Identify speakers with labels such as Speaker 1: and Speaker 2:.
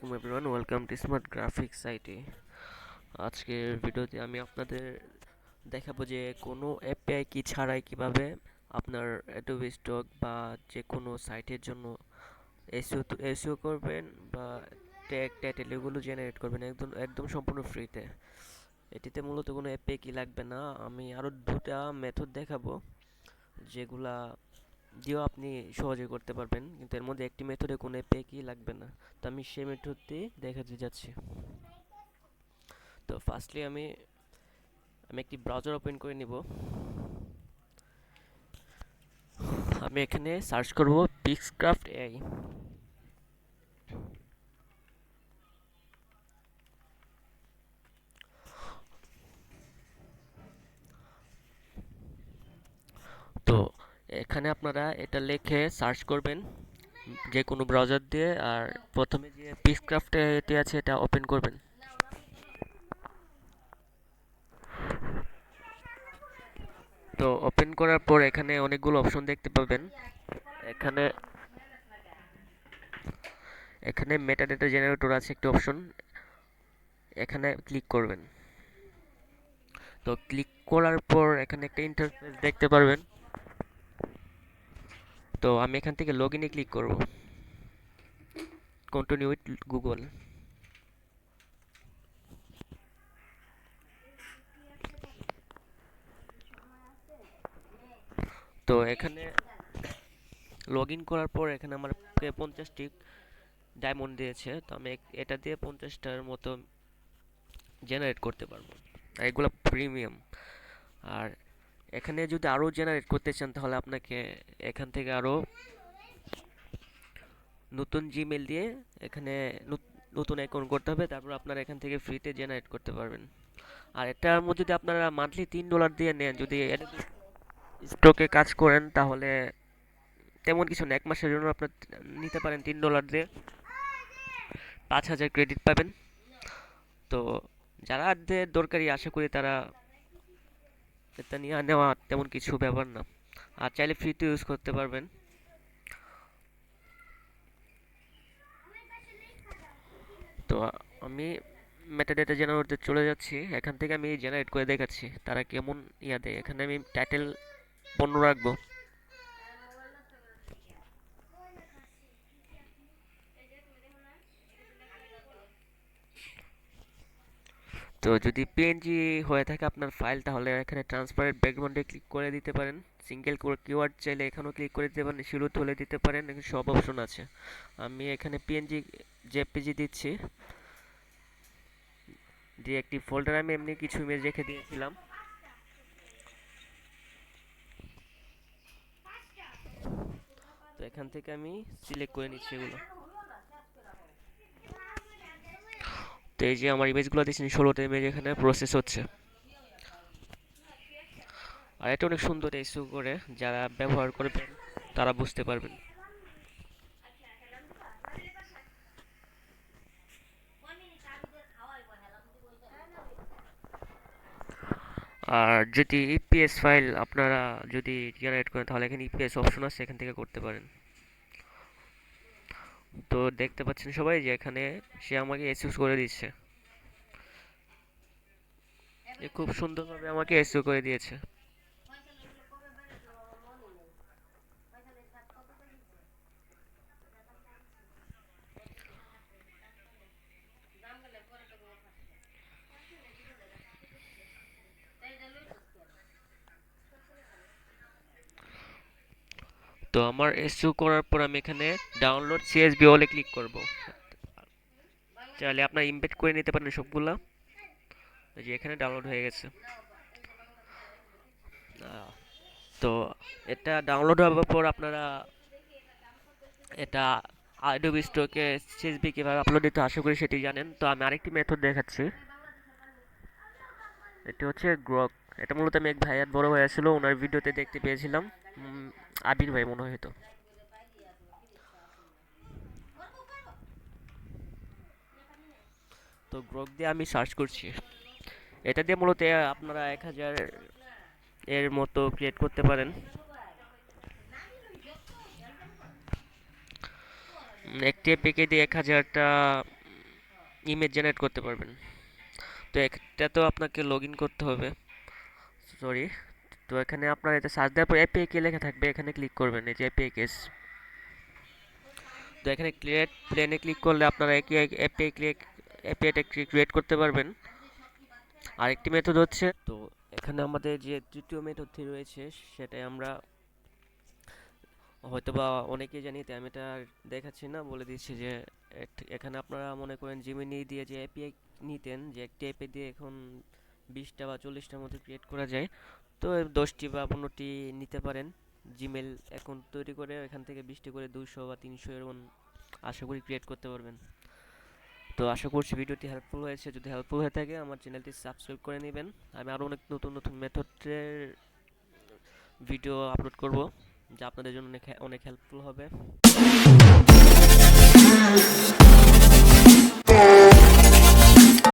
Speaker 1: আসসালামু আলাইকুম everyone, welcome to smart graphics সাইটে। আজকের ভিডিওতে আমি আপনাদের দেখাবো যে কোনো এপিআই কি ছাড়াই কিভাবে আপনার অ্যাডোবি স্টক বা যে কোনো সাইটের জন্য এসইও করবেন বা ট্যাগ টাইটেল এগুলো জেনারেট করবেন একদম একদম সম্পূর্ণ ফ্রিতে। এটিতে মূলত কোনো এপিআই কি লাগবে না। আমি আরও দুটা মেথড দেখাবো যেগুলা দিয়েও আপনি সহজে করতে পারবেন, কিন্তু এর মধ্যে একটি মেথডে কোনো এপিআই কি লাগবে না। তো আমি সেই মেথডটি দেখাতে যাচ্ছি। তো ফার্স্টলি আমি আমি একটি ব্রাউজার ওপেন করে নিব। আমি এখানে সার্চ করব পিক্সক্রাফট এআই। তো এখানে আপনারা এটা লিখে সার্চ করবেন যে কোনো ব্রাউজার দিয়ে, আর প্রথমে যে পিক্সক্রাফট এটি আছে এটা ওপেন করবেন। তো ওপেন করার পর এখানে অনেকগুলো অপশন দেখতে পাবেন। এখানে এখানে মেটাডাটা জেনারেটর আছে একটি অপশন, এখানে ক্লিক করবেন। তো ক্লিক করার পর এখানে একটা ইন্টারফেস দেখতে পারবেন। তো আমি এখান থেকে লগ ইনে ক্লিক করব, কন্টিনিউ উইথ গুগল। তো এখানে লগ ইন করার পর এখানে আমাকে 50টি ডায়মন্ড দিয়েছে। তো আমি এটা দিয়ে 50টার মতো জেনারেট করতে পারবো, আর এগুলো প্রিমিয়াম। আর এখানে যদি আরও জেনারেট করতে চান তাহলে আপনাকে এখান থেকে আরও নতুন জিমেল দিয়ে এখানে নতুন অ্যাকাউন্ট করতে হবে, তারপর আপনারা এখান থেকে ফ্রিতে জেনারেট করতে পারবেন। আর এটার মধ্যে যদি আপনারা মান্থলি $3 দিয়ে নেন, যদি স্টকে কাজ করেন, তাহলে তেমন কিছু না, 1 মাসের জন্য আপনার নিতে পারেন $3 দিয়ে 5,000 ক্রেডিট পাবেন। তো যারা দরকারি, আশা করি তারা এটা নিয়ে নেওয়া তেমন কিছু ব্যাপার না, আর চাইলে ফ্রিতে ইউজ করতে পারবেন। তো আমি মেটাডেটা জেনারেটরতে চলে যাচ্ছি, এখান থেকে আমি জেনারেট করে দেখাচ্ছি তারা কেমন দেয়। এখানে আমি টাইটেল 15 রাখবো। তো যদি পিএনজি হয়ে থাকে আপনার ফাইল, তাহলে এখানে ট্রান্সপারেন্ট ব্যাকগ্রাউন্ডে ক্লিক করে দিতে পারেন। সিঙ্গেল কিওয়ার্ড চাইলে এখানেও ক্লিক করে দিতে পারেন, শুরু তুলে দিতে পারেন, এখানে সব অপশন আছে। আমি এখানে পিএনজি জেপিজি দিচ্ছি, দিয়ে একটি ফোল্ডার আমি এমনি কিছু ইমেজ রেখে দিয়েছিলাম। তো এখান থেকে আমি সিলেক্ট করে নিচ্ছি এগুলো। তো এই যে আমার ইমেজগুলো দিচ্ছি, 16টা ইমেজ এখানে প্রসেস হচ্ছে। আর এটা অনেক সুন্দর এসইও করে, যারা ব্যবহার করবেন তারা বুঝতে পারবেন। আর যদি ইপিএস ফাইল আপনারা যদি জেনারেট করেন, তাহলে এখানে ইপিএস অপশন আছে, এখান থেকে করতে পারেন। তো দেখতে পাচ্ছেন সবাই যে এখানে সে আমাকে এসইও করে দিচ্ছে, খুব সুন্দরভাবে আমাকে এসইও করে দিয়েছে। তো আমার এসইও করার পর আমি এখানে ডাউনলোড সিএসভি হলে ক্লিক করব। চাইলে আপনার ইমবেড করে নিতে পারেন সবগুলা। এই যে এখানে ডাউনলোড হয়ে গেছে। তো এটা ডাউনলোড হওয়ার পর আপনারা এটা অ্যাডোবি স্টকে সিএসভি কীভাবে আপলোড দিতে, আশা করি সেটি জানেন। তো আমি আরেকটি মেথড দেখাচ্ছি, এটি হচ্ছে গ্রক। এটা মূলত আমি এক ভাইয়ার বড় ভাই ছিল, ওনার ভিডিওতে দেখতে পেয়েছিলাম। আবির ভাই মনে হয় হয়তো। তো গ্রক দিয়ে আমি সার্চ করছি, এটা দিয়ে মূলত আপনারা 1000 এর মতো ক্রিয়েট করতে পারেন। একটি এপিকে দিয়ে 1000টা ইমেজ জেনারেট করতে পারবেন। তো এটাতেও আপনাকে লগ ইন করতে হবে, সরি। তো এখানে আপনার এটা সার্চ দেওয়ার পর এপিআই কি লেখা থাকবে, এখানে ক্লিক করবেন, এই যে এপিআই কেস। তো এখানে ক্রিয়েট প্লেনে ক্লিক করলে আপনারা এপিআইটা ক্রিয়েট করতে পারবেন। আরেকটি মেথড হচ্ছে, তো এখানে আমাদের যে তৃতীয় মেথডটি রয়েছে সেটাই আমরা হয়তোবা অনেকেই জানি, তাই আমি এটা আর দেখাচ্ছি না, বলে দিচ্ছি যে এখানে আপনারা মনে করেন জিমিনি দিয়ে যে এপিআই নিতেন, যে একটি এপিআই দিয়ে এখন 20টা বা 40টার মধ্যে ক্রিয়েট করা যায়। তো 10টি বা 15টি নিতে পারেন। জিমেল অ্যাকাউন্ট তৈরি করে এখান থেকে 20টি করে 200 বা 300 এরকম আশা করি ক্রিয়েট করতে পারবেন। তো আশা করছি ভিডিওটি হেল্পফুল হয়েছে। যদি হেল্পফুল হয়ে থাকে আমার চ্যানেলটি সাবস্ক্রাইব করে নেবেন। আমি আরও অনেক নতুন নতুন মেথডের ভিডিও আপলোড করব, যা আপনাদের জন্য অনেক অনেক হেল্পফুল হবে।